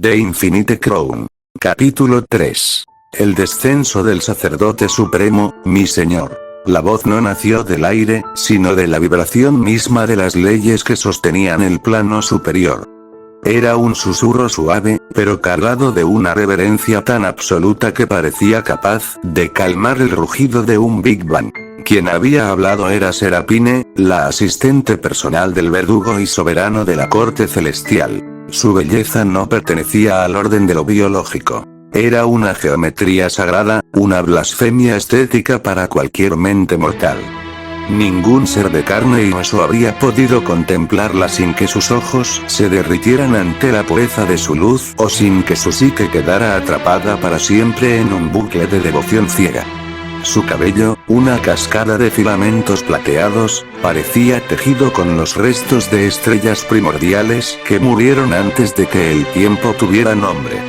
The Infinite Crown. Capítulo 3. El descenso del sacerdote supremo, mi señor. La voz no nació del aire, sino de la vibración misma de las leyes que sostenían el plano superior. Era un susurro suave, pero cargado de una reverencia tan absoluta que parecía capaz de calmar el rugido de un Big Bang. Quien había hablado era Serapine, la asistente personal del verdugo y soberano de la corte celestial. Su belleza no pertenecía al orden de lo biológico. Era una geometría sagrada, una blasfemia estética para cualquier mente mortal. Ningún ser de carne y hueso habría podido contemplarla sin que sus ojos se derritieran ante la pureza de su luz o sin que su psique quedara atrapada para siempre en un bucle de devoción ciega. Su cabello, una cascada de filamentos plateados, parecía tejido con los restos de estrellas primordiales que murieron antes de que el tiempo tuviera nombre.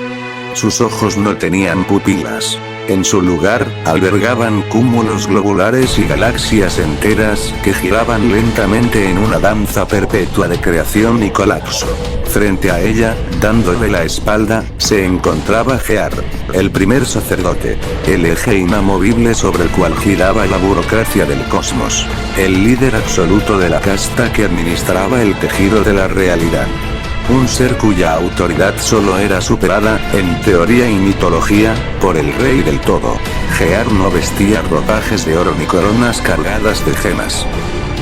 Sus ojos no tenían pupilas. En su lugar, albergaban cúmulos globulares y galaxias enteras que giraban lentamente en una danza perpetua de creación y colapso. Frente a ella, dándole la espalda, se encontraba Gear, el primer sacerdote, el eje inamovible sobre el cual giraba la burocracia del cosmos, el líder absoluto de la casta que administraba el tejido de la realidad. Un ser cuya autoridad solo era superada, en teoría y mitología, por el rey del todo. Gear no vestía ropajes de oro ni coronas cargadas de gemas.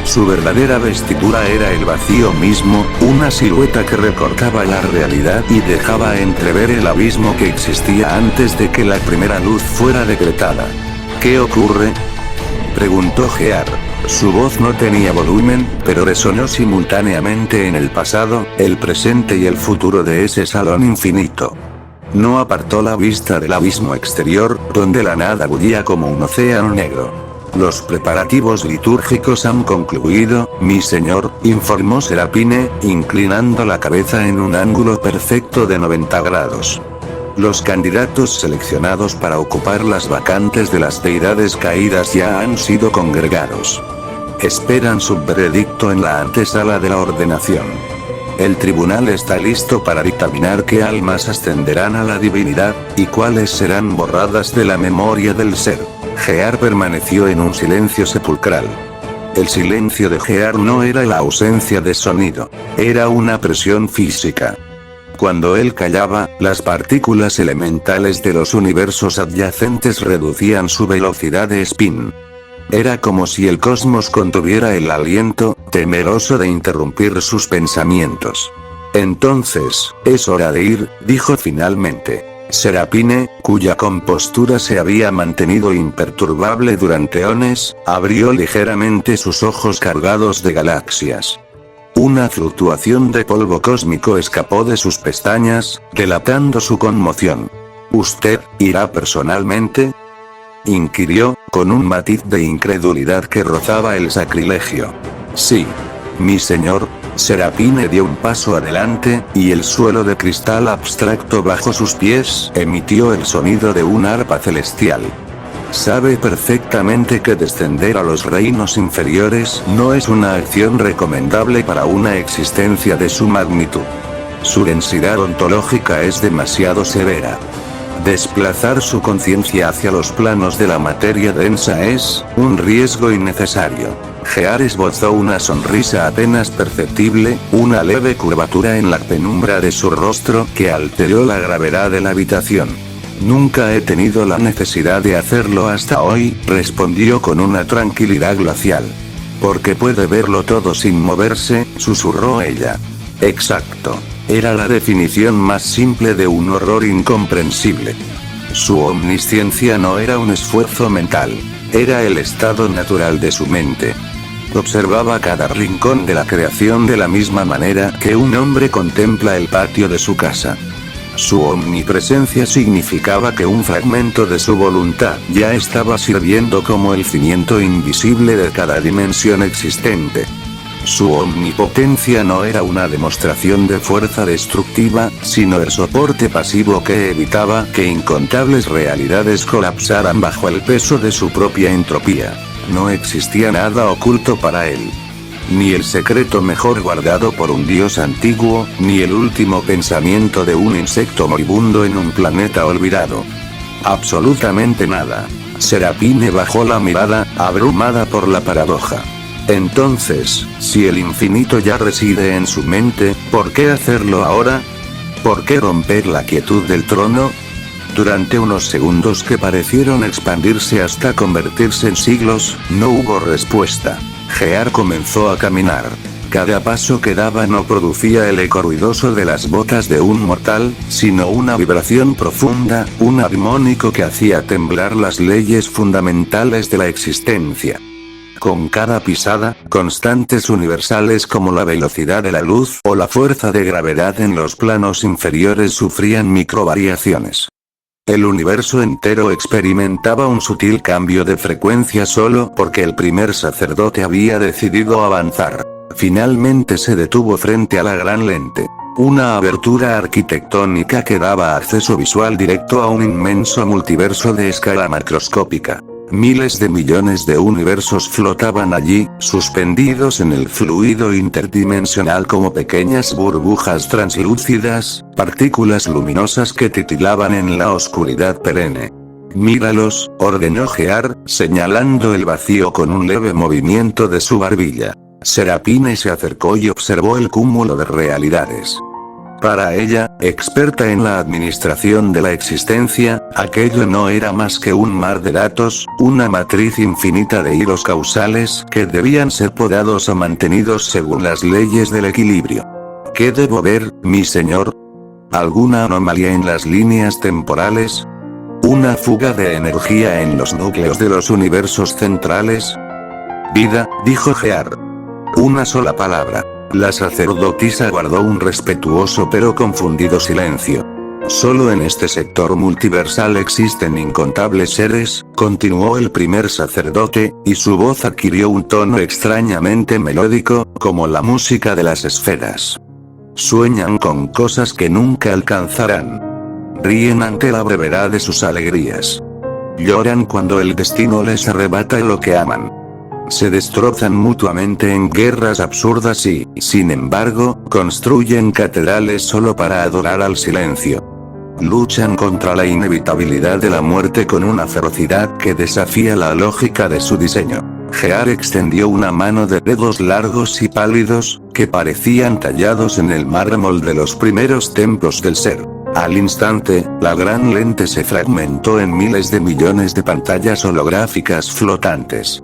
Su verdadera vestidura era el vacío mismo, una silueta que recortaba la realidad y dejaba entrever el abismo que existía antes de que la primera luz fuera decretada. ¿Qué ocurre?, preguntó Gear. Su voz no tenía volumen, pero resonó simultáneamente en el pasado, el presente y el futuro de ese salón infinito. No apartó la vista del abismo exterior, donde la nada bullía como un océano negro. Los preparativos litúrgicos han concluido, mi señor, informó Serapine, inclinando la cabeza en un ángulo perfecto de 90 grados. Los candidatos seleccionados para ocupar las vacantes de las deidades caídas ya han sido congregados. Esperan su veredicto en la antesala de la ordenación. El tribunal está listo para dictaminar qué almas ascenderán a la divinidad, y cuáles serán borradas de la memoria del ser. Gear permaneció en un silencio sepulcral. El silencio de Gear no era la ausencia de sonido, era una presión física. Cuando él callaba, las partículas elementales de los universos adyacentes reducían su velocidad de spin. Era como si el cosmos contuviera el aliento, temeroso de interrumpir sus pensamientos. Entonces, es hora de ir, dijo finalmente. Serapine, cuya compostura se había mantenido imperturbable durante eones, abrió ligeramente sus ojos cargados de galaxias. Una fluctuación de polvo cósmico escapó de sus pestañas, delatando su conmoción. ¿Usted irá personalmente?, inquirió, con un matiz de incredulidad que rozaba el sacrilegio. Sí, mi señor. Serapine dio un paso adelante, y el suelo de cristal abstracto bajo sus pies emitió el sonido de un arpa celestial. Sabe perfectamente que descender a los reinos inferiores no es una acción recomendable para una existencia de su magnitud. Su densidad ontológica es demasiado severa. Desplazar su conciencia hacia los planos de la materia densa es un riesgo innecesario. Gear esbozó una sonrisa apenas perceptible, una leve curvatura en la penumbra de su rostro que alteró la gravedad de la habitación. Nunca he tenido la necesidad de hacerlo hasta hoy, respondió con una tranquilidad glacial. Porque puede verlo todo sin moverse, susurró ella. Exacto. Era la definición más simple de un horror incomprensible. Su omnisciencia no era un esfuerzo mental, era el estado natural de su mente. Observaba cada rincón de la creación de la misma manera que un hombre contempla el patio de su casa. Su omnipresencia significaba que un fragmento de su voluntad ya estaba sirviendo como el cimiento invisible de cada dimensión existente. Su omnipotencia no era una demostración de fuerza destructiva, sino el soporte pasivo que evitaba que incontables realidades colapsaran bajo el peso de su propia entropía. No existía nada oculto para él. ni el secreto mejor guardado por un dios antiguo, ni el último pensamiento de un insecto moribundo en un planeta olvidado. Absolutamente nada. Serapine bajó la mirada, abrumada por la paradoja. Entonces, si el infinito ya reside en su mente, ¿por qué hacerlo ahora? ¿Por qué romper la quietud del trono? Durante unos segundos que parecieron expandirse hasta convertirse en siglos, no hubo respuesta. Gear comenzó a caminar. Cada paso que daba no producía el eco ruidoso de las botas de un mortal, sino una vibración profunda, un armónico que hacía temblar las leyes fundamentales de la existencia. Con cada pisada, constantes universales como la velocidad de la luz o la fuerza de gravedad en los planos inferiores sufrían microvariaciones. El universo entero experimentaba un sutil cambio de frecuencia solo porque el primer sacerdote había decidido avanzar. Finalmente se detuvo frente a la gran lente. Una abertura arquitectónica que daba acceso visual directo a un inmenso multiverso de escala macroscópica. Miles de millones de universos flotaban allí, suspendidos en el fluido interdimensional como pequeñas burbujas translúcidas, partículas luminosas que titilaban en la oscuridad perenne. Míralos, ordenó Gear, señalando el vacío con un leve movimiento de su barbilla. Serapine se acercó y observó el cúmulo de realidades. Para ella, experta en la administración de la existencia, aquello no era más que un mar de datos, una matriz infinita de hilos causales que debían ser podados o mantenidos según las leyes del equilibrio. ¿Qué debo ver, mi señor? ¿Alguna anomalía en las líneas temporales? ¿Una fuga de energía en los núcleos de los universos centrales? Vida, dijo Gear. Una sola palabra. La sacerdotisa guardó un respetuoso pero confundido silencio. Solo en este sector multiversal existen incontables seres, continuó el primer sacerdote, y su voz adquirió un tono extrañamente melódico, como la música de las esferas. Sueñan con cosas que nunca alcanzarán. Ríen ante la brevedad de sus alegrías. Lloran cuando el destino les arrebata lo que aman. Se destrozan mutuamente en guerras absurdas y, sin embargo, construyen catedrales solo para adorar al silencio. Luchan contra la inevitabilidad de la muerte con una ferocidad que desafía la lógica de su diseño. Gear extendió una mano de dedos largos y pálidos, que parecían tallados en el mármol de los primeros templos del ser. Al instante, la gran lente se fragmentó en miles de millones de pantallas holográficas flotantes.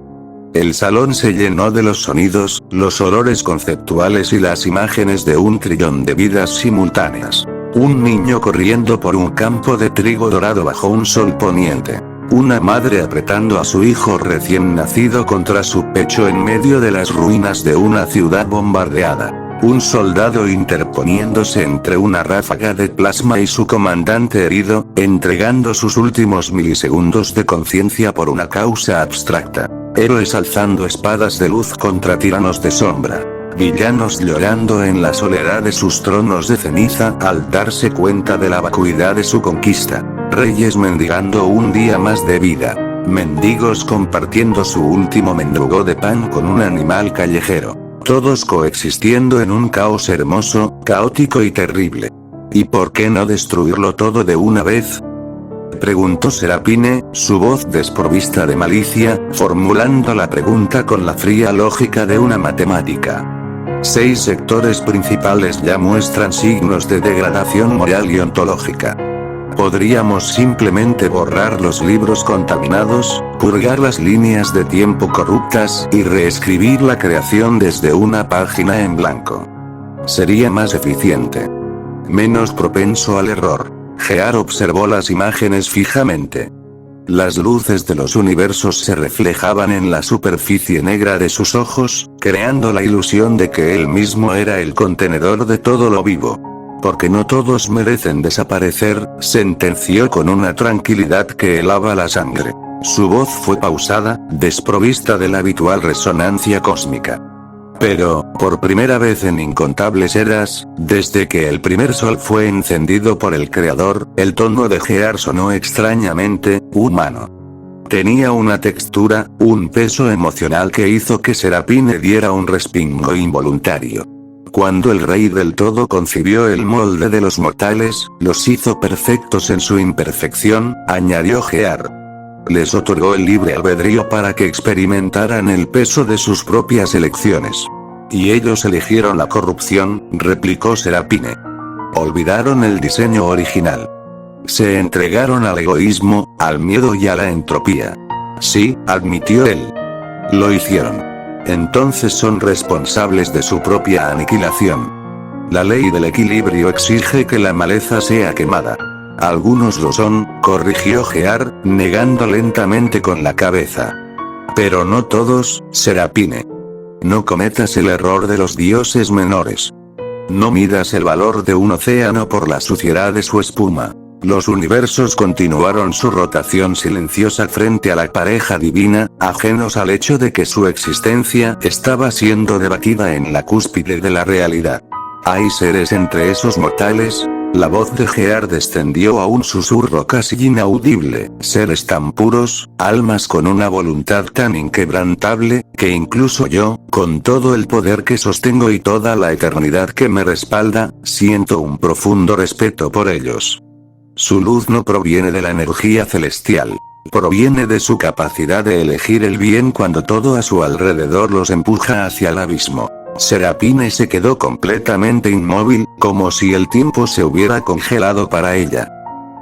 El salón se llenó de los sonidos, los olores conceptuales y las imágenes de un trillón de vidas simultáneas. Un niño corriendo por un campo de trigo dorado bajo un sol poniente. Una madre apretando a su hijo recién nacido contra su pecho en medio de las ruinas de una ciudad bombardeada. Un soldado interponiéndose entre una ráfaga de plasma y su comandante herido, entregando sus últimos milisegundos de conciencia por una causa abstracta. Héroes alzando espadas de luz contra tiranos de sombra. Villanos llorando en la soledad de sus tronos de ceniza al darse cuenta de la vacuidad de su conquista. Reyes mendigando un día más de vida. Mendigos compartiendo su último mendrugo de pan con un animal callejero. Todos coexistiendo en un caos hermoso, caótico y terrible. ¿Y por qué no destruirlo todo de una vez? Preguntó Serapine, su voz desprovista de malicia, formulando la pregunta con la fría lógica de una matemática. 6 sectores principales ya muestran signos de degradación moral y ontológica. Podríamos simplemente borrar los libros contaminados, purgar las líneas de tiempo corruptas y reescribir la creación desde una página en blanco. Sería más eficiente. Menos propenso al error. Gear observó las imágenes fijamente. Las luces de los universos se reflejaban en la superficie negra de sus ojos, creando la ilusión de que él mismo era el contenedor de todo lo vivo. Porque no todos merecen desaparecer, sentenció con una tranquilidad que helaba la sangre. Su voz fue pausada, desprovista de la habitual resonancia cósmica. Pero, por primera vez en incontables eras, desde que el primer sol fue encendido por el Creador, el tono de Gear sonó extrañamente humano. Tenía una textura, un peso emocional que hizo que Serapine diera un respingo involuntario. Cuando el Rey del Todo concibió el molde de los mortales, los hizo perfectos en su imperfección, añadió Gear. Les otorgó el libre albedrío para que experimentaran el peso de sus propias elecciones. Y ellos eligieron la corrupción, replicó Serapine. Olvidaron el diseño original. Se entregaron al egoísmo, al miedo y a la entropía. Sí, admitió él. Lo hicieron. Entonces son responsables de su propia aniquilación. La ley del equilibrio exige que la maleza sea quemada. Algunos lo son, corrigió Gear, negando lentamente con la cabeza. Pero no todos, Serapine. No cometas el error de los dioses menores. No midas el valor de un océano por la suciedad de su espuma. Los universos continuaron su rotación silenciosa frente a la pareja divina, ajenos al hecho de que su existencia estaba siendo debatida en la cúspide de la realidad. ¿Hay seres entre esos mortales? La voz de Gear descendió a un susurro casi inaudible, seres tan puros, almas con una voluntad tan inquebrantable, que incluso yo, con todo el poder que sostengo y toda la eternidad que me respalda, siento un profundo respeto por ellos. Su luz no proviene de la energía celestial. Proviene de su capacidad de elegir el bien cuando todo a su alrededor los empuja hacia el abismo. Serapine se quedó completamente inmóvil, como si el tiempo se hubiera congelado para ella.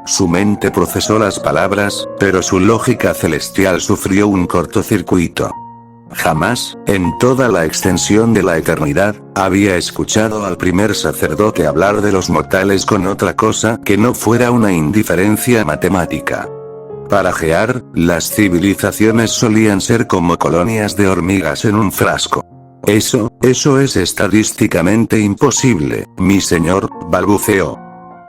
Su mente procesó las palabras, pero su lógica celestial sufrió un cortocircuito. Jamás, en toda la extensión de la eternidad, había escuchado al primer sacerdote hablar de los mortales con otra cosa que no fuera una indiferencia matemática. Para Gear, las civilizaciones solían ser como colonias de hormigas en un frasco. Eso es estadísticamente imposible, mi señor, balbuceó.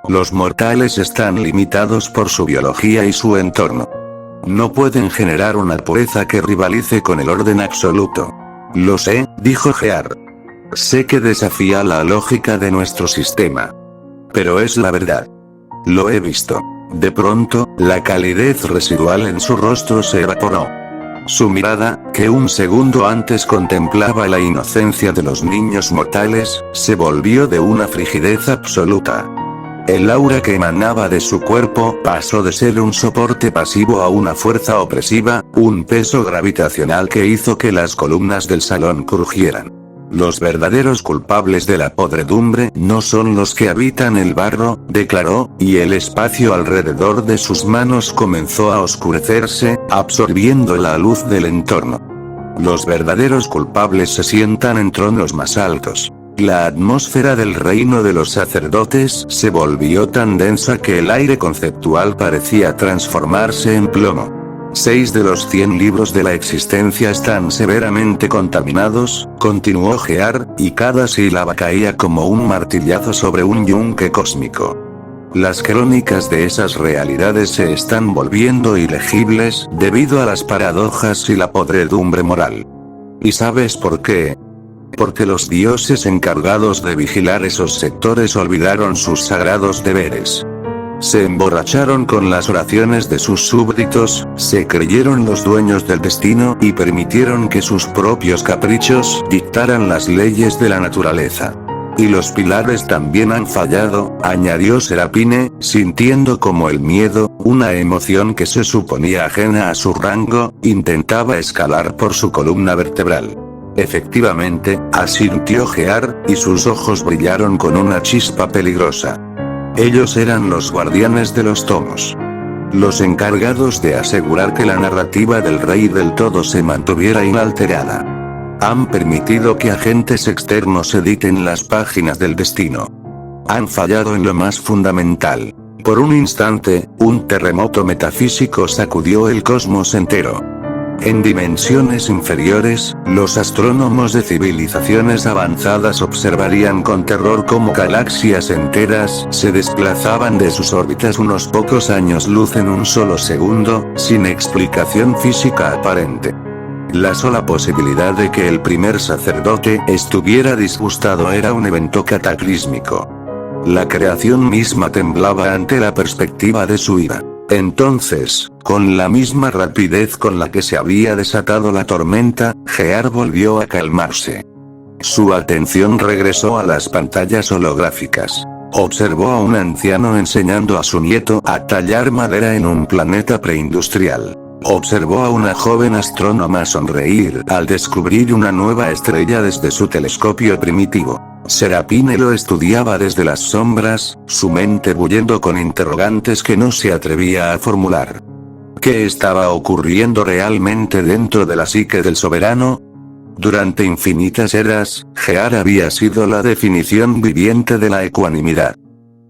Los mortales están limitados por su biología y su entorno. No pueden generar una pureza que rivalice con el orden absoluto. Lo sé, dijo Gear. Sé que desafía la lógica de nuestro sistema. Pero es la verdad. Lo he visto. De pronto, la calidez residual en su rostro se evaporó. Su mirada, que un segundo antes contemplaba la inocencia de los niños mortales, se volvió de una frigidez absoluta. El aura que emanaba de su cuerpo pasó de ser un soporte pasivo a una fuerza opresiva, un peso gravitacional que hizo que las columnas del salón crujieran. Los verdaderos culpables de la podredumbre no son los que habitan el barro, declaró, y el espacio alrededor de sus manos comenzó a oscurecerse, absorbiendo la luz del entorno. Los verdaderos culpables se sientan en tronos más altos. La atmósfera del reino de los sacerdotes se volvió tan densa que el aire conceptual parecía transformarse en plomo. 6 de los 100 libros de la existencia están severamente contaminados, continuó Gear, y cada sílaba caía como un martillazo sobre un yunque cósmico. Las crónicas de esas realidades se están volviendo ilegibles debido a las paradojas y la podredumbre moral. ¿Y sabes por qué? Porque los dioses encargados de vigilar esos sectores olvidaron sus sagrados deberes. Se emborracharon con las oraciones de sus súbditos, se creyeron los dueños del destino y permitieron que sus propios caprichos dictaran las leyes de la naturaleza. Y los pilares también han fallado, añadió Serapine, sintiendo como el miedo, una emoción que se suponía ajena a su rango, intentaba escalar por su columna vertebral. Efectivamente, asintió Gear, y sus ojos brillaron con una chispa peligrosa. Ellos eran los guardianes de los tomos. Los encargados de asegurar que la narrativa del Rey del Todo se mantuviera inalterada. Han permitido que agentes externos editen las páginas del destino. Han fallado en lo más fundamental. Por un instante, un terremoto metafísico sacudió el cosmos entero. En dimensiones inferiores, los astrónomos de civilizaciones avanzadas observarían con terror cómo galaxias enteras se desplazaban de sus órbitas unos pocos años luz en un solo segundo, sin explicación física aparente. La sola posibilidad de que el primer sacerdote estuviera disgustado era un evento cataclísmico. La creación misma temblaba ante la perspectiva de su ira. Entonces, con la misma rapidez con la que se había desatado la tormenta, Gear volvió a calmarse. Su atención regresó a las pantallas holográficas. Observó a un anciano enseñando a su nieto a tallar madera en un planeta preindustrial. Observó a una joven astrónoma sonreír al descubrir una nueva estrella desde su telescopio primitivo. Serapine lo estudiaba desde las sombras, su mente bullendo con interrogantes que no se atrevía a formular. ¿Qué estaba ocurriendo realmente dentro de la psique del soberano? Durante infinitas eras, Gear había sido la definición viviente de la ecuanimidad.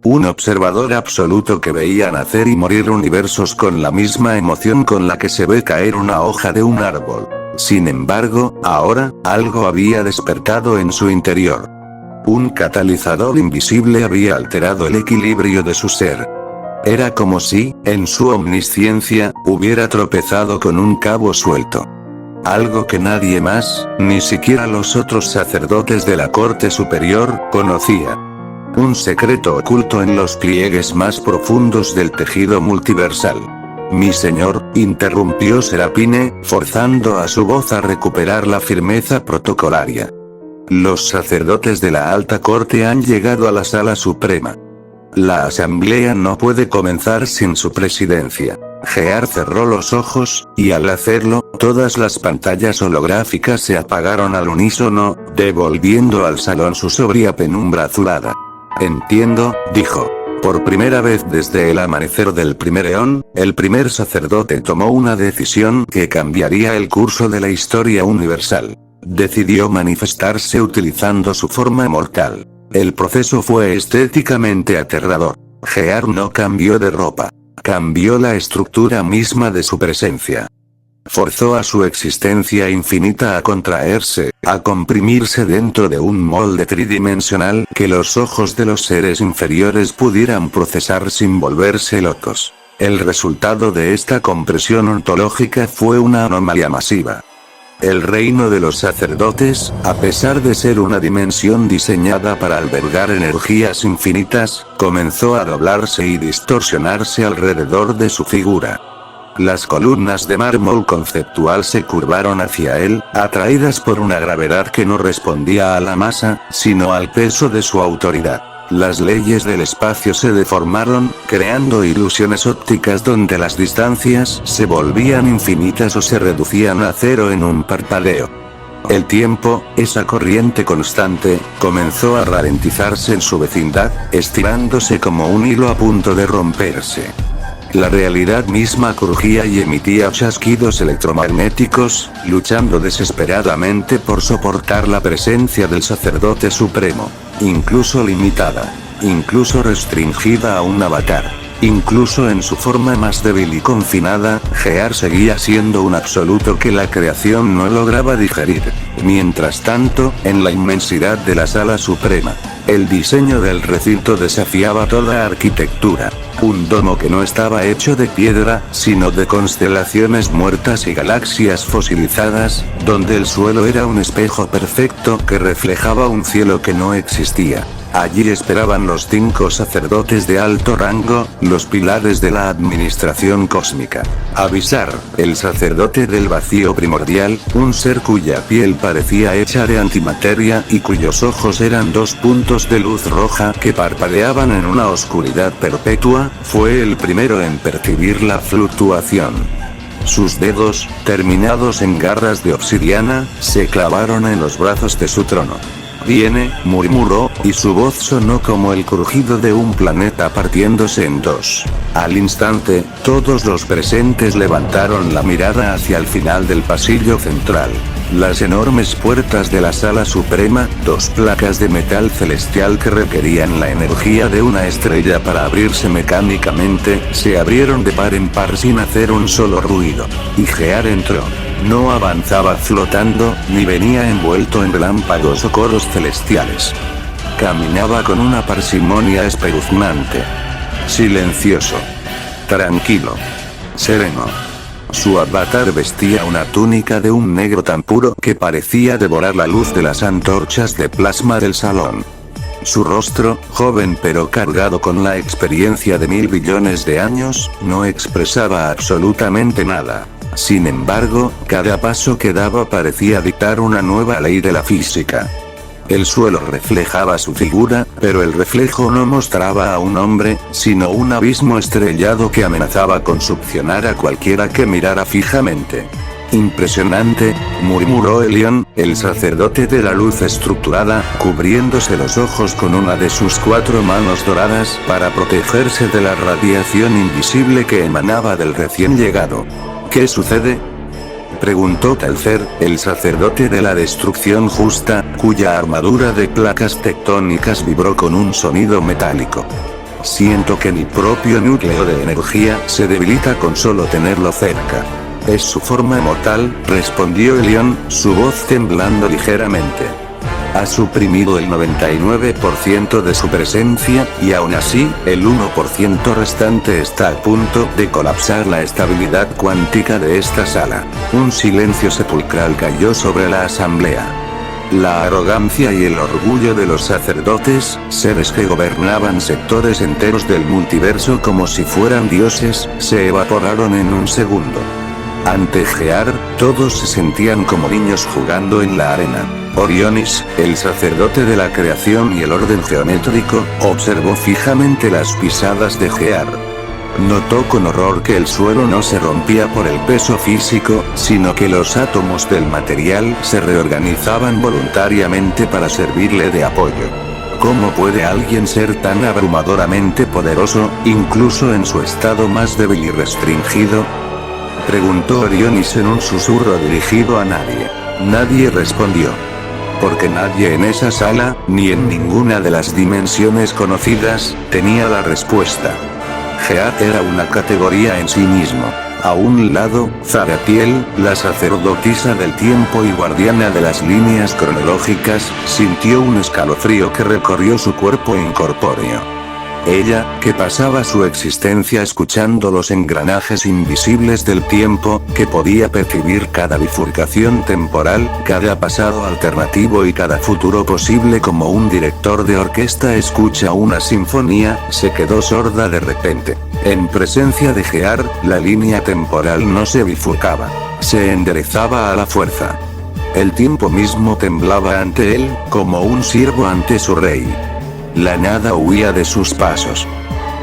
Un observador absoluto que veía nacer y morir universos con la misma emoción con la que se ve caer una hoja de un árbol. Sin embargo, ahora, algo había despertado en su interior. Un catalizador invisible había alterado el equilibrio de su ser. Era como si, en su omnisciencia, hubiera tropezado con un cabo suelto. Algo que nadie más, ni siquiera los otros sacerdotes de la corte superior, conocía. Un secreto oculto en los pliegues más profundos del tejido multiversal. Mi señor, interrumpió Serapine, forzando a su voz a recuperar la firmeza protocolaria. Los sacerdotes de la alta corte han llegado a la sala suprema. La asamblea no puede comenzar sin su presidencia. Gear cerró los ojos, y al hacerlo, todas las pantallas holográficas se apagaron al unísono, devolviendo al salón su sobria penumbra azulada. Entiendo, dijo. Por primera vez desde el amanecer del primer eón, el primer sacerdote tomó una decisión que cambiaría el curso de la historia universal. Decidió manifestarse utilizando su forma mortal. El proceso fue estéticamente aterrador. Gear no cambió de ropa. Cambió la estructura misma de su presencia. Forzó a su existencia infinita a contraerse, a comprimirse dentro de un molde tridimensional que los ojos de los seres inferiores pudieran procesar sin volverse locos. El resultado de esta compresión ontológica fue una anomalía masiva. El reino de los sacerdotes, a pesar de ser una dimensión diseñada para albergar energías infinitas, comenzó a doblarse y distorsionarse alrededor de su figura. Las columnas de mármol conceptual se curvaron hacia él, atraídas por una gravedad que no respondía a la masa, sino al peso de su autoridad. Las leyes del espacio se deformaron, creando ilusiones ópticas donde las distancias se volvían infinitas o se reducían a cero en un parpadeo. El tiempo, esa corriente constante, comenzó a ralentizarse en su vecindad, estirándose como un hilo a punto de romperse. La realidad misma crujía y emitía chasquidos electromagnéticos, luchando desesperadamente por soportar la presencia del sacerdote supremo. Incluso limitada. Incluso restringida a un avatar. Incluso en su forma más débil y confinada, Gear seguía siendo un absoluto que la creación no lograba digerir. Mientras tanto, en la inmensidad de la sala suprema, el diseño del recinto desafiaba toda arquitectura. Un domo que no estaba hecho de piedra, sino de constelaciones muertas y galaxias fosilizadas, donde el suelo era un espejo perfecto que reflejaba un cielo que no existía. Allí esperaban los 5 sacerdotes de alto rango, los pilares de la administración cósmica. Avisar, el sacerdote del vacío primordial, un ser cuya piel parecía hecha de antimateria y cuyos ojos eran 2 puntos de luz roja que parpadeaban en una oscuridad perpetua, fue el primero en percibir la fluctuación. Sus dedos, terminados en garras de obsidiana, se clavaron en los brazos de su trono. «Viene», murmuró, y su voz sonó como el crujido de un planeta partiéndose en dos. Al instante, todos los presentes levantaron la mirada hacia el final del pasillo central. Las enormes puertas de la sala suprema, 2 placas de metal celestial que requerían la energía de una estrella para abrirse mecánicamente, se abrieron de par en par sin hacer un solo ruido. Y Gear entró. No avanzaba flotando, ni venía envuelto en relámpagos o coros celestiales. Caminaba con una parsimonia espeluznante. Silencioso. Tranquilo. Sereno. Su avatar vestía una túnica de un negro tan puro que parecía devorar la luz de las antorchas de plasma del salón. Su rostro, joven pero cargado con la experiencia de 1000 billones de años, no expresaba absolutamente nada. Sin embargo, cada paso que daba parecía dictar una nueva ley de la física. El suelo reflejaba su figura, pero el reflejo no mostraba a un hombre, sino un abismo estrellado que amenazaba con succionar a cualquiera que mirara fijamente. Impresionante, murmuró Elión, el sacerdote de la luz estructurada, cubriéndose los ojos con una de sus 4 manos doradas para protegerse de la radiación invisible que emanaba del recién llegado. ¿Qué sucede?, preguntó Talcer, el sacerdote de la destrucción justa, cuya armadura de placas tectónicas vibró con un sonido metálico. Siento que mi propio núcleo de energía se debilita con solo tenerlo cerca. Es su forma mortal, respondió Elión, su voz temblando ligeramente. Ha suprimido el 99% de su presencia, y aún así, el 1% restante está a punto de colapsar la estabilidad cuántica de esta sala. Un silencio sepulcral cayó sobre la asamblea. La arrogancia y el orgullo de los sacerdotes, seres que gobernaban sectores enteros del multiverso como si fueran dioses, se evaporaron en un segundo. Ante Gear, todos se sentían como niños jugando en la arena. Orionis, el sacerdote de la creación y el orden geométrico, observó fijamente las pisadas de Gear. Notó con horror que el suelo no se rompía por el peso físico, sino que los átomos del material se reorganizaban voluntariamente para servirle de apoyo. ¿Cómo puede alguien ser tan abrumadoramente poderoso, incluso en su estado más débil y restringido?, preguntó Orionis en un susurro dirigido a nadie. Nadie respondió. Porque nadie en esa sala, ni en ninguna de las dimensiones conocidas, tenía la respuesta. Gear era una categoría en sí mismo. A un lado, Zaratiel, la sacerdotisa del tiempo y guardiana de las líneas cronológicas, sintió un escalofrío que recorrió su cuerpo incorpóreo. Ella, que pasaba su existencia escuchando los engranajes invisibles del tiempo, que podía percibir cada bifurcación temporal, cada pasado alternativo y cada futuro posible como un director de orquesta escucha una sinfonía, se quedó sorda de repente. En presencia de Gear, la línea temporal no se bifurcaba. Se enderezaba a la fuerza. El tiempo mismo temblaba ante él, como un siervo ante su rey. La nada huía de sus pasos.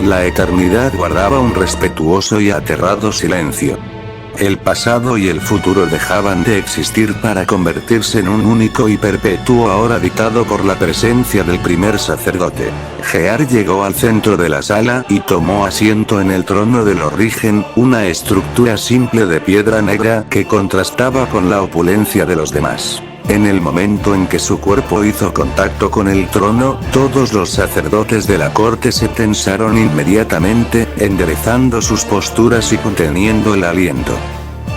La eternidad guardaba un respetuoso y aterrado silencio. El pasado y el futuro dejaban de existir para convertirse en un único y perpetuo ahora dictado por la presencia del primer sacerdote. Gear llegó al centro de la sala y tomó asiento en el trono del Origen, una estructura simple de piedra negra que contrastaba con la opulencia de los demás. En el momento en que su cuerpo hizo contacto con el trono, todos los sacerdotes de la corte se tensaron inmediatamente, enderezando sus posturas y conteniendo el aliento.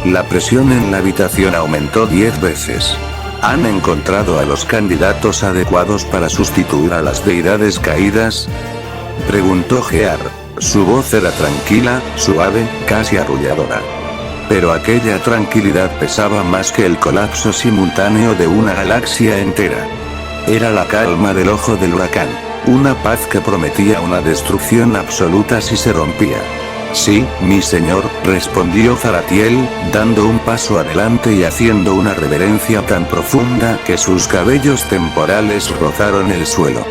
La presión en la habitación aumentó 10 veces. ¿Han encontrado a los candidatos adecuados para sustituir a las deidades caídas?, preguntó Gear. Su voz era tranquila, suave, casi arrulladora. Pero aquella tranquilidad pesaba más que el colapso simultáneo de una galaxia entera. Era la calma del ojo del huracán. Una paz que prometía una destrucción absoluta si se rompía. Sí, mi señor, respondió Zaratiel, dando un paso adelante y haciendo una reverencia tan profunda que sus cabellos temporales rozaron el suelo.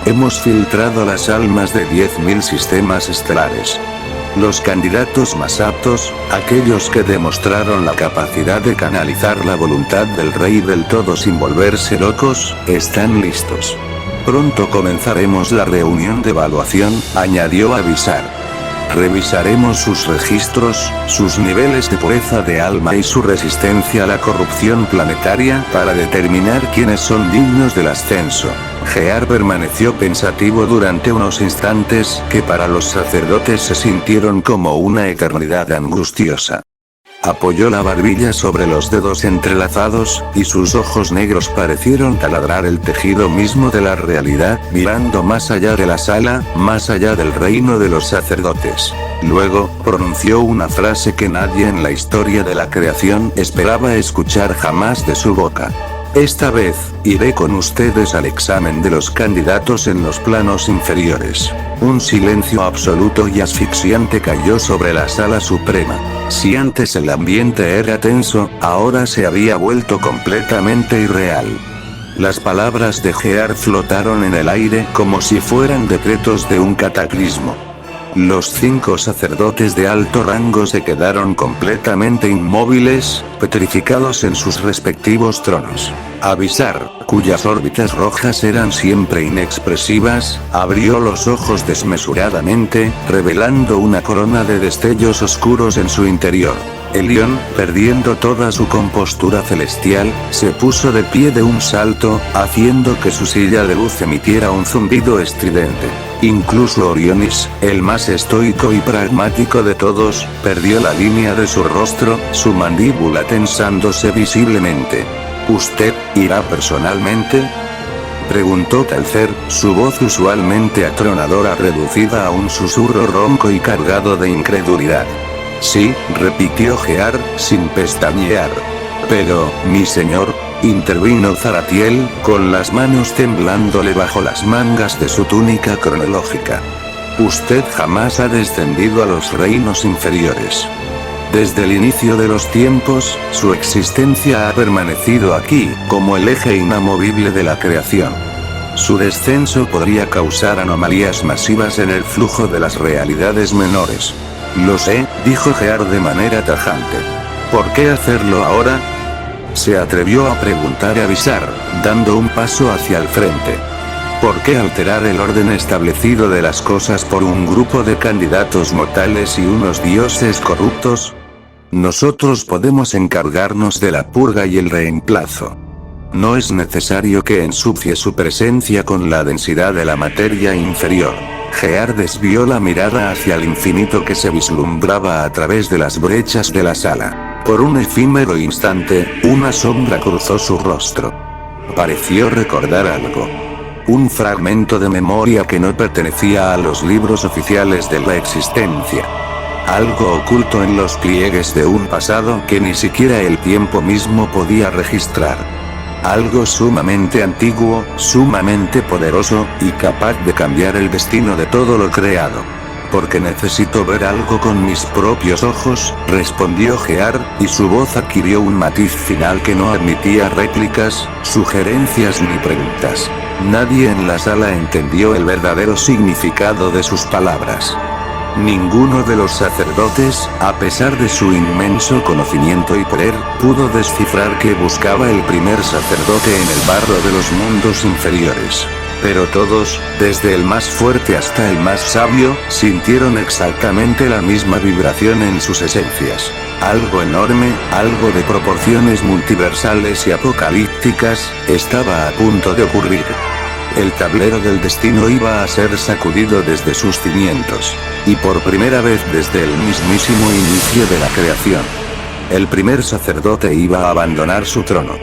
Hemos filtrado las almas de 10.000 sistemas estelares. Los candidatos más aptos, aquellos que demostraron la capacidad de canalizar la voluntad del rey del todo sin volverse locos, están listos. Pronto comenzaremos la reunión de evaluación, añadió Avisar. Revisaremos sus registros, sus niveles de pureza de alma y su resistencia a la corrupción planetaria para determinar quiénes son dignos del ascenso. Gear permaneció pensativo durante unos instantes que para los sacerdotes se sintieron como una eternidad angustiosa. Apoyó la barbilla sobre los dedos entrelazados, y sus ojos negros parecieron taladrar el tejido mismo de la realidad, mirando más allá de la sala, más allá del reino de los sacerdotes. Luego, pronunció una frase que nadie en la historia de la creación esperaba escuchar jamás de su boca. Esta vez, iré con ustedes al examen de los candidatos en los planos inferiores. Un silencio absoluto y asfixiante cayó sobre la sala suprema. Si antes el ambiente era tenso, ahora se había vuelto completamente irreal. Las palabras de Gear flotaron en el aire como si fueran decretos de un cataclismo. Los 5 sacerdotes de alto rango se quedaron completamente inmóviles, petrificados en sus respectivos tronos. Avisar, cuyas órbitas rojas eran siempre inexpresivas, abrió los ojos desmesuradamente, revelando una corona de destellos oscuros en su interior. Elión, perdiendo toda su compostura celestial, se puso de pie de un salto, haciendo que su silla de luz emitiera un zumbido estridente. Incluso Orionis, el más estoico y pragmático de todos, perdió la línea de su rostro, su mandíbula tensándose visiblemente. ¿Usted irá personalmente?, preguntó Talcer, su voz usualmente atronadora reducida a un susurro ronco y cargado de incredulidad. Sí, repitió Gear, sin pestañear. Pero, mi señor, intervino Zaratiel, con las manos temblándole bajo las mangas de su túnica cronológica. Usted jamás ha descendido a los reinos inferiores. Desde el inicio de los tiempos, su existencia ha permanecido aquí, como el eje inamovible de la creación. Su descenso podría causar anomalías masivas en el flujo de las realidades menores. Lo sé, dijo Gear de manera tajante. ¿Por qué hacerlo ahora?, se atrevió a preguntar Avisar, dando un paso hacia el frente. ¿Por qué alterar el orden establecido de las cosas por un grupo de candidatos mortales y unos dioses corruptos? Nosotros podemos encargarnos de la purga y el reemplazo. No es necesario que ensucie su presencia con la densidad de la materia inferior. Gear desvió la mirada hacia el infinito que se vislumbraba a través de las brechas de la sala. Por un efímero instante, una sombra cruzó su rostro. Pareció recordar algo. Un fragmento de memoria que no pertenecía a los libros oficiales de la existencia. Algo oculto en los pliegues de un pasado que ni siquiera el tiempo mismo podía registrar. Algo sumamente antiguo, sumamente poderoso, y capaz de cambiar el destino de todo lo creado. Porque necesito ver algo con mis propios ojos, respondió Gear, y su voz adquirió un matiz final que no admitía réplicas, sugerencias ni preguntas. Nadie en la sala entendió el verdadero significado de sus palabras. Ninguno de los sacerdotes, a pesar de su inmenso conocimiento y poder, pudo descifrar qué buscaba el primer sacerdote en el barro de los mundos inferiores. Pero todos, desde el más fuerte hasta el más sabio, sintieron exactamente la misma vibración en sus esencias. Algo enorme, algo de proporciones multiversales y apocalípticas, estaba a punto de ocurrir. El tablero del destino iba a ser sacudido desde sus cimientos. Y por primera vez desde el mismísimo inicio de la creación. El primer sacerdote iba a abandonar su trono.